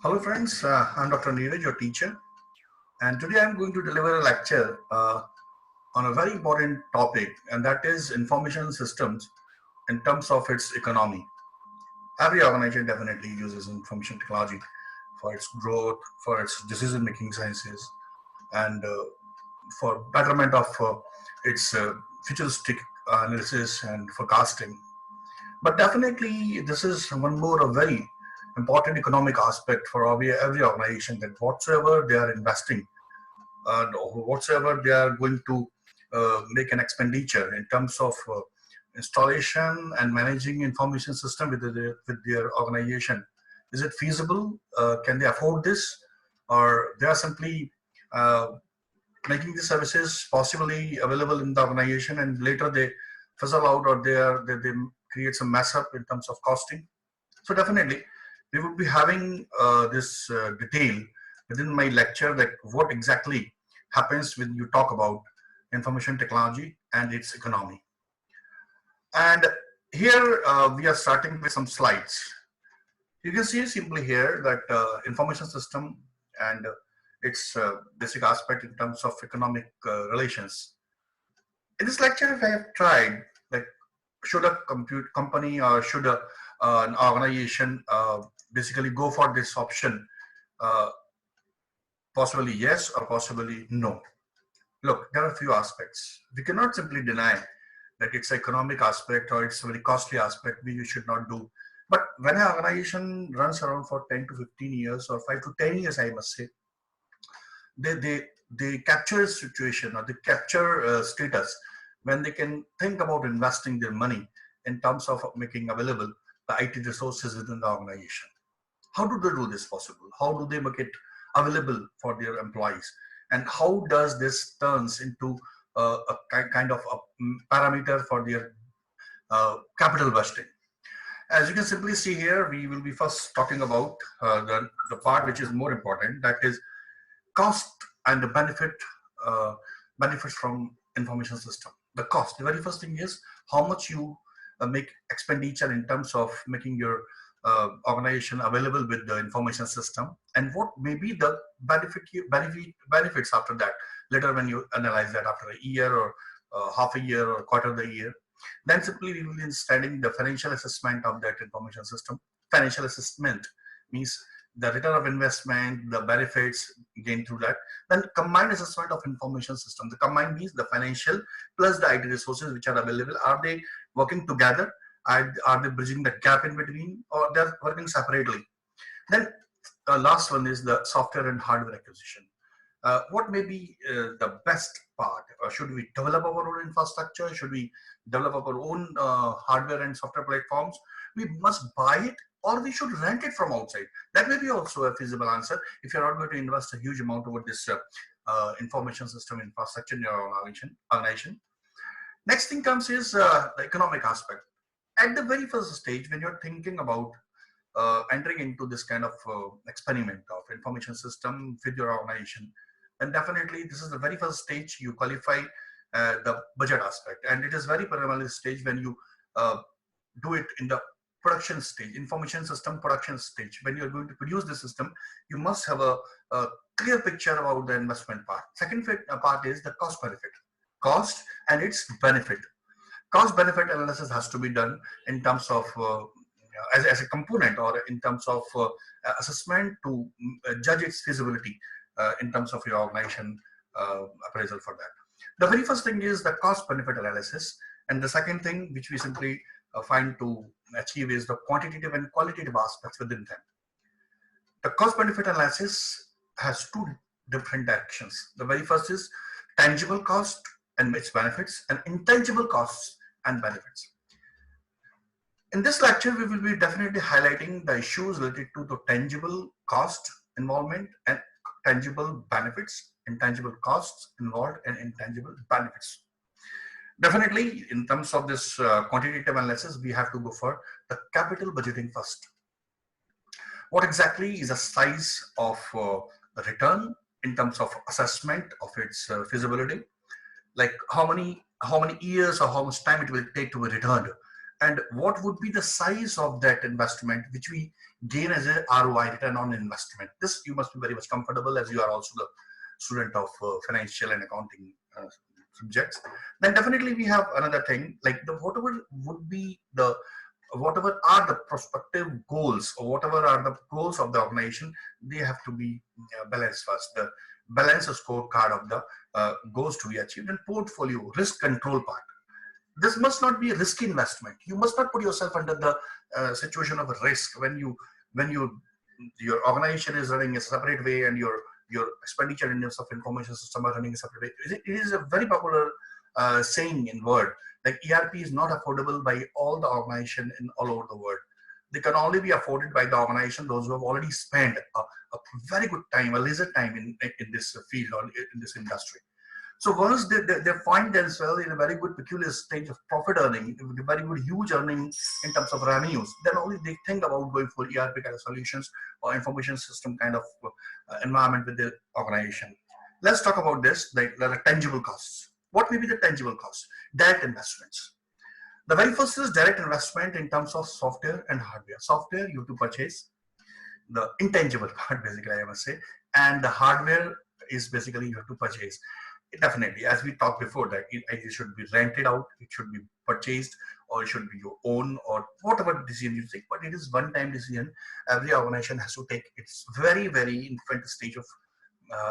Hello friends, I'm Dr. Neeraj, your teacher, and today I'm going to deliver a lecture on a very important topic, and that is information systems in terms of its economy. Every organization definitely uses information technology for its growth, for its decision-making sciences, and for betterment of its futuristic analysis and forecasting. But definitely, this is one more a very important economic aspect for every organization, that whatsoever they are investing, whatsoever they are going to make an expenditure in terms of installation and managing information system with their organization, is it feasible? Can they afford this, or they are simply uh, making the services possibly available in the organization and later they fizzle out, or they create some mess up in terms of costing? So definitely we will be having this detail within my lecture, that what exactly happens when you talk about information technology and its economy. And here we are starting with some slides. You can see simply here that information system and its basic aspect in terms of economic relations. In this lecture, if I have tried, like, should a compute company or should an organization basically go for this option? Uh, Possibly yes, or possibly no. Look, there are a few aspects. We cannot simply deny that it's economic aspect or it's a very costly aspect we should not do. But when an organization runs around for 10 to 15 years or 5 to 10 years, I must say, they they they capture a situation, or they capture status when they can think about investing their money in terms of making available the IT resources within the organization. How do they do this possible? How do they make it available for their employees? And how does this turns into a kind of a parameter for their capital budgeting? As you can simply see here, we will be first talking about the part which is more important, that is cost and the uh, benefits from information system. The cost, the very first thing is how much you make expenditure in terms of making your organization available with the information system, and what may be the benefits after that, later when you analyze that after a year or half a year or quarter of the year. Then simply we will be studying the financial assessment of that information system. Financial assessment means the return of investment, the benefits gained through that. Then combined assessment of information system. The combined means the financial plus the IT resources which are available. Are they working together? Are they bridging the gap in between, or they're working separately? Then last one is the software and hardware acquisition. What may be the best part? Should we develop our own infrastructure? Should we develop our own hardware and software platforms? We must buy it, or we should rent it from outside. That may be also a feasible answer if you're not going to invest a huge amount over this information system infrastructure in your organization. Next thing comes is the economic aspect. At the very first stage, when you're thinking about entering into this kind of experiment of information system with your organization, then definitely this is the very first stage you qualify the budget aspect, and it is very primarily stage when you uh, do it in the production stage, information system production stage. When you're going to produce the system, you must have a clear picture about the investment part. Second part is the cost benefit, cost and its benefit. Cost benefit analysis has to be done in terms of as a component, or in terms of assessment to judge its feasibility in terms of your organization appraisal for that. The very first thing is the cost benefit analysis, and the second thing which we simply find to achieve is the quantitative and qualitative aspects within them. The cost benefit analysis has two different directions. The very first is tangible cost and its benefits, and intangible costs and benefits. In this lecture, we will be definitely highlighting the issues related to the tangible cost involvement and tangible benefits, intangible costs involved and intangible benefits. Definitely, in terms of this quantitative analysis, we have to go for the capital budgeting first. What exactly is the size of the return in terms of assessment of its feasibility? Like how many years or how much time it will take to be returned and what would be the size of that investment which we gain as a ROI, return on investment. This you must be very much comfortable, as you are also the student of financial and accounting subjects. Then definitely we have another thing, like the whatever would be the whatever are the prospective goals, or whatever are the goals of the organization, they have to be balanced first. The balance scorecard of the goals to be achieved, and portfolio risk control part. This must not be a risky investment. You must not put yourself under the situation of a risk when your organization is running a separate way, and your expenditure in terms of information system are running a separate way. It is a very popular saying in word, like ERP is not affordable by all the organization in all over the world. They can only be afforded by the organization those who have already spent a very good time, a leisure time in this field or in this industry. So once they find themselves in a very good peculiar stage of profit earning, with a very good huge earning in terms of revenues, then only they think about going for ERP kind of solutions or information system kind of environment with the organization. Let's talk about this, like the tangible costs. What may be the tangible costs? Direct investments. The very first is direct investment in terms of software and hardware. Software you have to purchase, the intangible part basically I must say, and the hardware is basically you have to purchase. Definitely, as we talked before, that it should be rented out, it should be purchased, or it should be your own, or whatever decision you take. But it is one-time decision. Every organization has to take. It's very, very infant stage of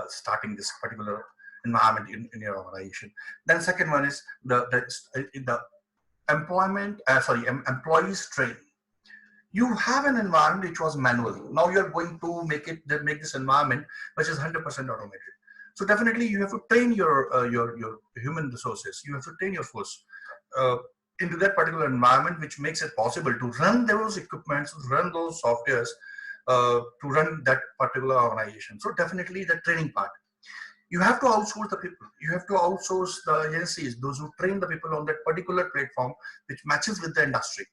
starting this particular environment in your organization. Then second one is the employment. Employees training. You have an environment which was manual. Now you are going to make this environment which is 100% automated. So definitely you have to train your human resources. You have to train your force into that particular environment, which makes it possible to run those equipments, to run those softwares, to run that particular organization. So definitely the training part. You have to outsource the people. You have to outsource the agencies, those who train the people on that particular platform, which matches with the industry,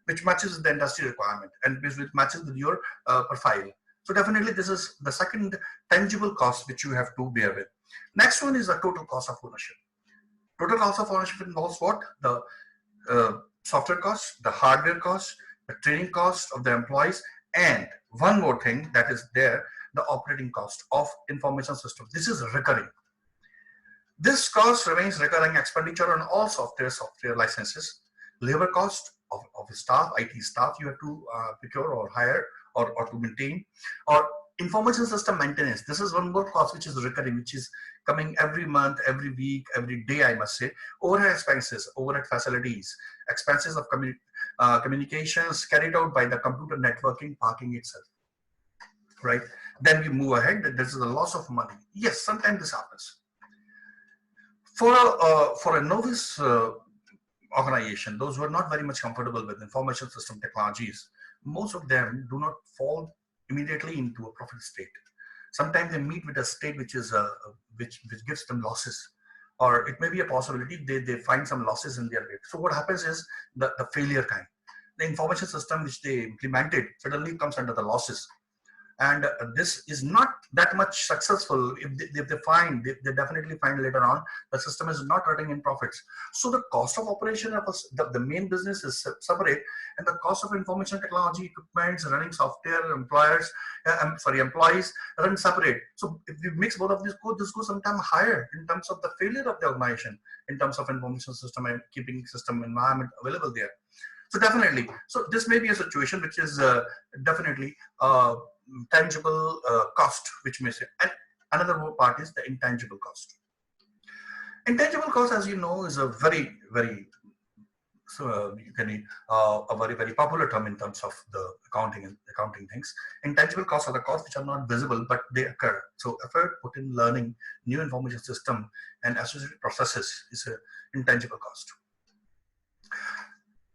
which matches with the industry requirement, and which matches with your profile. So definitely this is the second tangible cost which you have to bear with. Next one is the total cost of ownership. Total cost of ownership involves what? The software cost, the hardware cost, the training cost of the employees, and one more thing that is there, the operating cost of information system. This is recurring. This cost remains recurring expenditure on all software licenses, labor cost of staff, IT staff you have to procure or hire, or to maintain, or information system maintenance. This is one more cost which is recurring, which is coming every month, every week, every day, I must say. Overhead expenses, overhead facilities, expenses of communications carried out by the computer networking, parking itself, right? Then we move ahead. This is a loss of money. Yes, sometimes this happens. For a novice organization, those who are not very much comfortable with information system technologies, most of them do not fall immediately into a profit state. Sometimes they meet with a state which is which gives them losses, or it may be a possibility they find some losses in their rate. So what happens is the failure kind. The information system which they implemented suddenly comes under the losses, and this is not that much successful. If they find, they definitely find later on the system is not running in profits. So the cost of operation of the main business is separate, and the cost of information technology equipments, running software, employees run separate. So if you mix both of these, this goes sometimes higher in terms of the failure of the organization, in terms of information system and keeping system environment available there. So definitely, so this may be a situation which is definitely tangible cost, which may say. And another part is the intangible cost. Intangible cost, as you know, is a very a very popular term in terms of the accounting things. Intangible costs are the costs which are not visible but they occur. So effort put in learning new information system and associated processes is an intangible cost.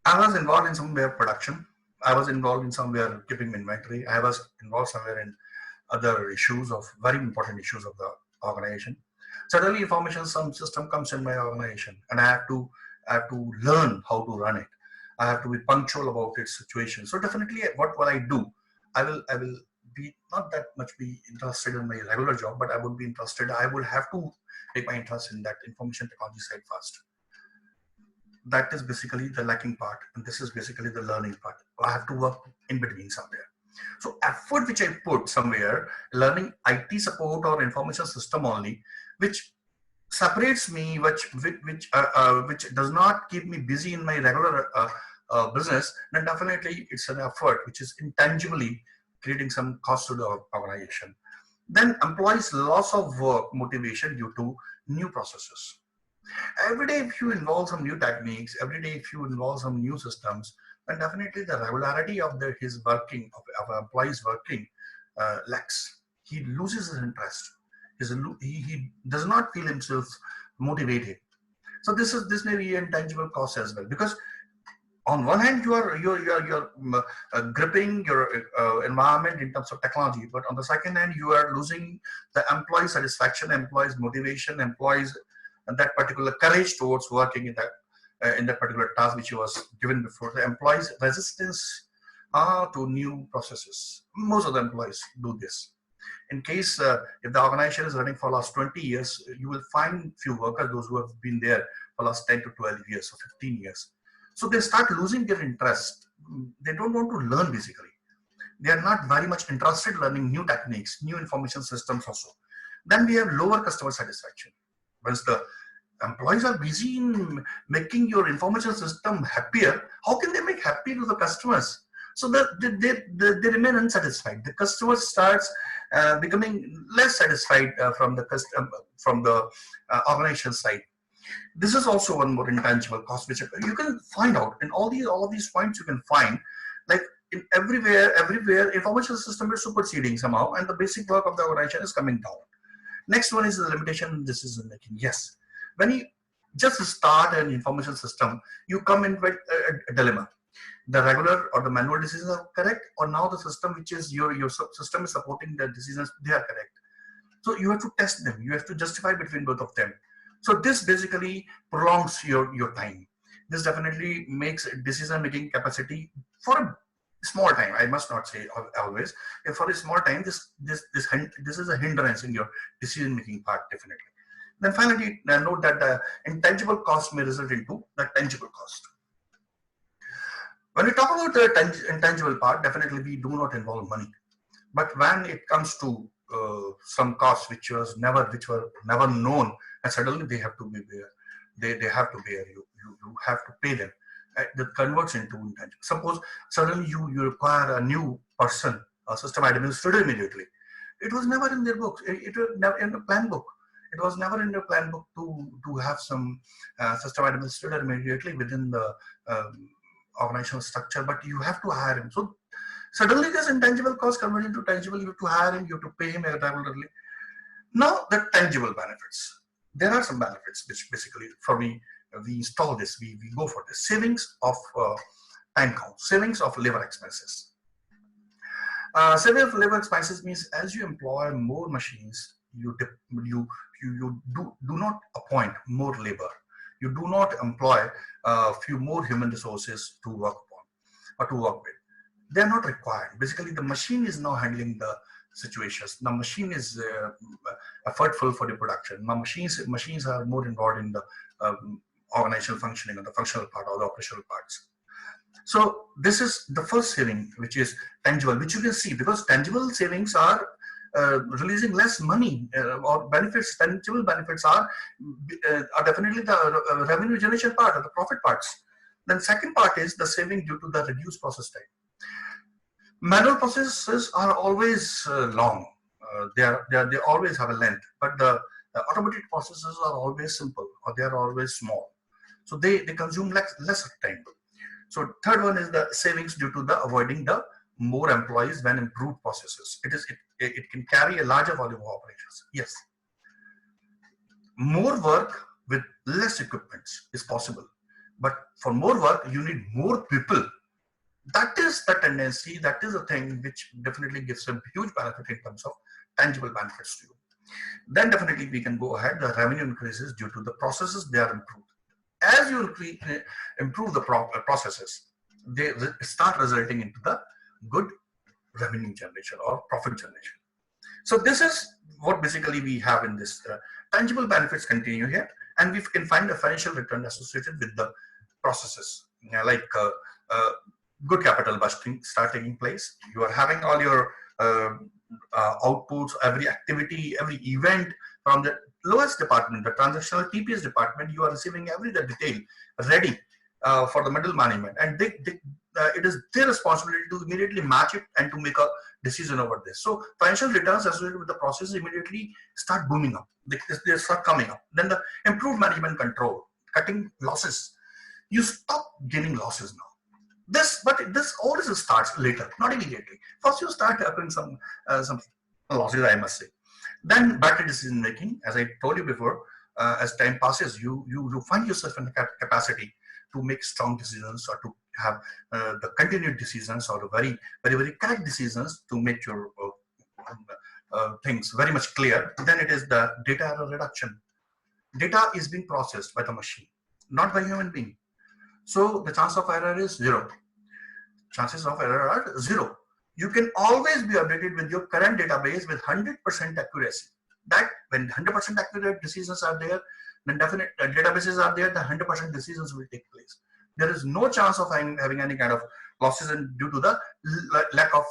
I was involved in somewhere production. I was involved in somewhere keeping inventory. I was involved somewhere in other issues of very important issues of the organization. Suddenly information system comes in my organization, and I have to learn how to run it. I have to be punctual about its situation. So definitely what will I do? I will be not that much be interested in my regular job, but I would be interested. I would have to take my interest in that information technology side first. that is basically the lacking part, and this is basically the learning part. I have to work in between somewhere. So effort which I put somewhere, learning IT support or information system only, which separates me, which does not keep me busy in my regular business, then definitely it's an effort which is intangibly creating some cost to the organization. Then employees loss of work motivation due to new processes. Every day if you involve some new techniques, every day if you involve some new systems, then definitely the regularity of his working, of employees working lacks. He loses his interest. He does not feel himself motivated. So this may be an intangible cost as well, because on one hand you're gripping your environment in terms of technology, but on the second hand you are losing the employee satisfaction, employees motivation, employees and that particular courage towards working in that particular task which was given before. The employees resistance to new processes. Most of the employees do this. In case if the organization is running for last 20 years, you will find few workers, those who have been there for last 10 to 12 years or 15 years. So they start losing their interest. They don't want to learn basically. They are not very much interested in learning new techniques, new information systems also. Then we have lower customer satisfaction. Once the employees are busy in making your information system happier, how can they make happy to the customers? So that they remain unsatisfied. The customer starts becoming less satisfied from the organization side. This is also one more intangible cost which you can find out in all of these points. You can find like in everywhere information system is superseding somehow, and the basic work of the organization is coming down. Next one is the limitation in decision making. Yes, when you just start an information system, you come in with a dilemma. The regular or the manual decisions are correct, or now the system which is your system is supporting the decisions, they are correct. So you have to test them. You have to justify between both of them. So this basically prolongs your time. This definitely makes decision making capacity for a small time. I must not say always. If for a small time, this is a hindrance in your decision making part definitely. Then finally, note that the intangible cost may result into the tangible cost. When we talk about the intangible part, definitely we do not involve money. But when it comes to some costs which were never known, and suddenly they have to be there, they have to bear. You have to pay them. That converts into intangible. Suppose suddenly you require a new person, a system administrator immediately. It was never in their books. It was never in the plan book. It was never in the plan book to have some system administrator immediately within the organizational structure, but you have to hire him. So suddenly this intangible cost converts into tangible. You have to hire him, you have to pay him regularly. Now the tangible benefits. There are some benefits which basically for me, we install this, we go for this. Savings of time count, savings of labor expenses. Saving of labor expenses means as you employ more machines, you do not appoint more labor. You do not employ a few more human resources to work upon or to work with. They are not required. Basically, the machine is now handling the situations. The machine is effortful for the production. Now machines are more involved in the organizational functioning or the functional part or the operational parts. So this is the first saving, which is tangible, which you can see because tangible savings are releasing less money or benefits. Tangible benefits are definitely the revenue generation part or the profit parts. Then second part is the saving due to the reduced process time. Manual processes are always long. They always have a length, but the automated processes are always simple or they are always small. So they consume less time. So third one is the savings due to the avoiding the more employees when improved processes. It can carry a larger volume of operations. Yes. More work with less equipment is possible, but for more work you need more people. That is the tendency, that is the thing which definitely gives a huge benefit in terms of tangible benefits to you. Then definitely we can go ahead, the revenue increases due to the processes, they are improved. As you improve the processes, they start resulting into the good revenue generation or profit generation. So this is what basically we have in this tangible benefits continue here, and we can find a financial return associated with the processes, like good capital budgeting start taking place. You are having all your outputs, every activity, every event from the lowest department, the transactional TPS department. You are receiving every detail ready for the middle management, and it is their responsibility to immediately match it and to make a decision over this. So financial returns associated with the process immediately start booming up. They start coming up. Then the improved management control, cutting losses. You stop gaining losses now. But this always starts later, not immediately. First, you start occurring some losses, I must say. Then better decision making, as I told you before, as time passes, you find yourself in the capacity to make strong decisions, or to have the continued decisions, or the very correct decisions to make your things very much clear. Then it is the data error reduction. Data is being processed by the machine, not by human being. So the chance of error is zero. Chances of error are zero. You can always be updated with your current database with 100% accuracy. That when 100% accurate decisions are there, then definite databases are there, the 100% decisions will take place. There is no chance of having any kind of losses due to the lack of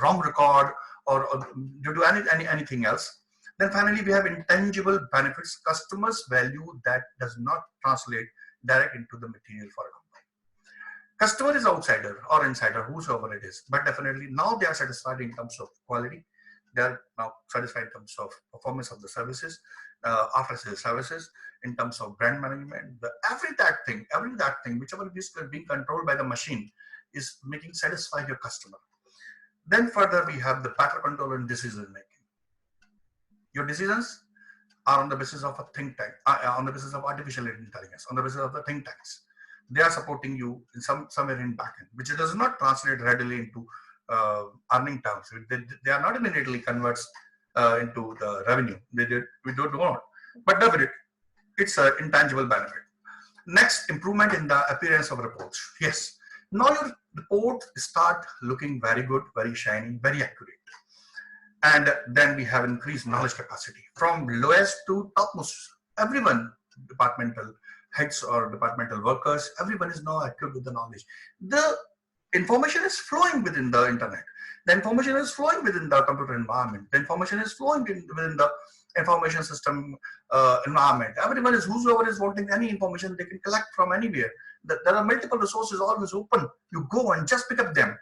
wrong record, or due to anything else. Then finally, we have intangible benefits, customers value that does not translate direct into the material for a company. Customer is outsider or insider, whosoever it is, but definitely now they are satisfied in terms of quality. They are now satisfied in terms of performance of the services, after sales services, in terms of brand management. Every that thing, whichever is being controlled by the machine, is making satisfy your customer. Then further, we have the better control and decision making. Your decisions are on the basis of a think tank, on the basis of artificial intelligence, on the basis of the think tanks. They are supporting you in somewhere in backend, which does not translate readily into earning terms. They are not immediately converts into the revenue. We don't know, but definitely it's an intangible benefit. Next, improvement in the appearance of reports. Yes, now your report start looking very good, very shiny, very accurate. And then we have increased knowledge capacity from lowest to topmost. Everyone, departmental heads or departmental workers, everyone is now accurate with the knowledge. The information is flowing within the internet. The information is flowing within the computer environment. The information is flowing within the information system environment. Everyone is, whosoever is wanting any information, they can collect from anywhere. There are multiple resources always open. You go and just pick up them.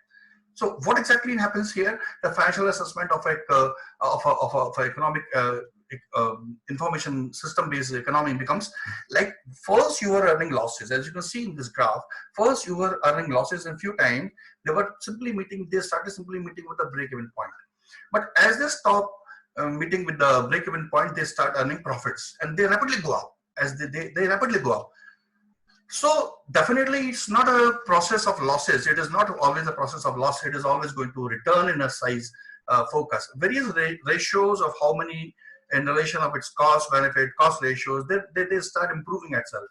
So what exactly happens here? The financial assessment of economic information system-based economy becomes like, first you were earning losses, as you can see in this graph. First you were earning losses, and few times they started simply meeting with the break-even point. But as they stop meeting with the break-even point, they start earning profits, and they rapidly go up. As they rapidly go up. So definitely it's not a process of losses. It is not always a process of loss. It is always going to return in a size focus. Various ratios of how many in relation of its cost benefit, cost ratios, they start improving itself.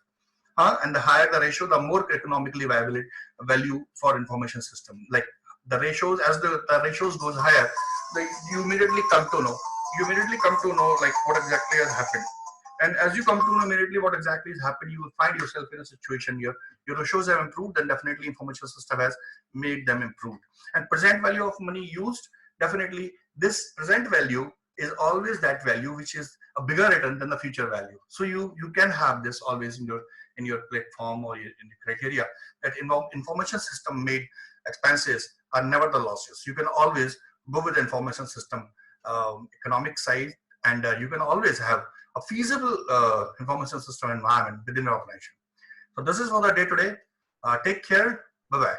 And the higher the ratio, the more economically viable value for information system. Like the ratios, as the ratios goes higher, you immediately come to know. Like what exactly has happened. And as you come to know immediately what exactly is happening, you will find yourself in a situation here. Your ratios have improved, and definitely information system has made them improved. And present value of money used, definitely this present value is always that value which is a bigger return than the future value. So you can have this always in your platform or in the criteria that information system made expenses are never the losses. You can always go with the information system economic side, and you can always have a feasible information system environment within your organization. So this is for the day today. Take care. Bye-bye.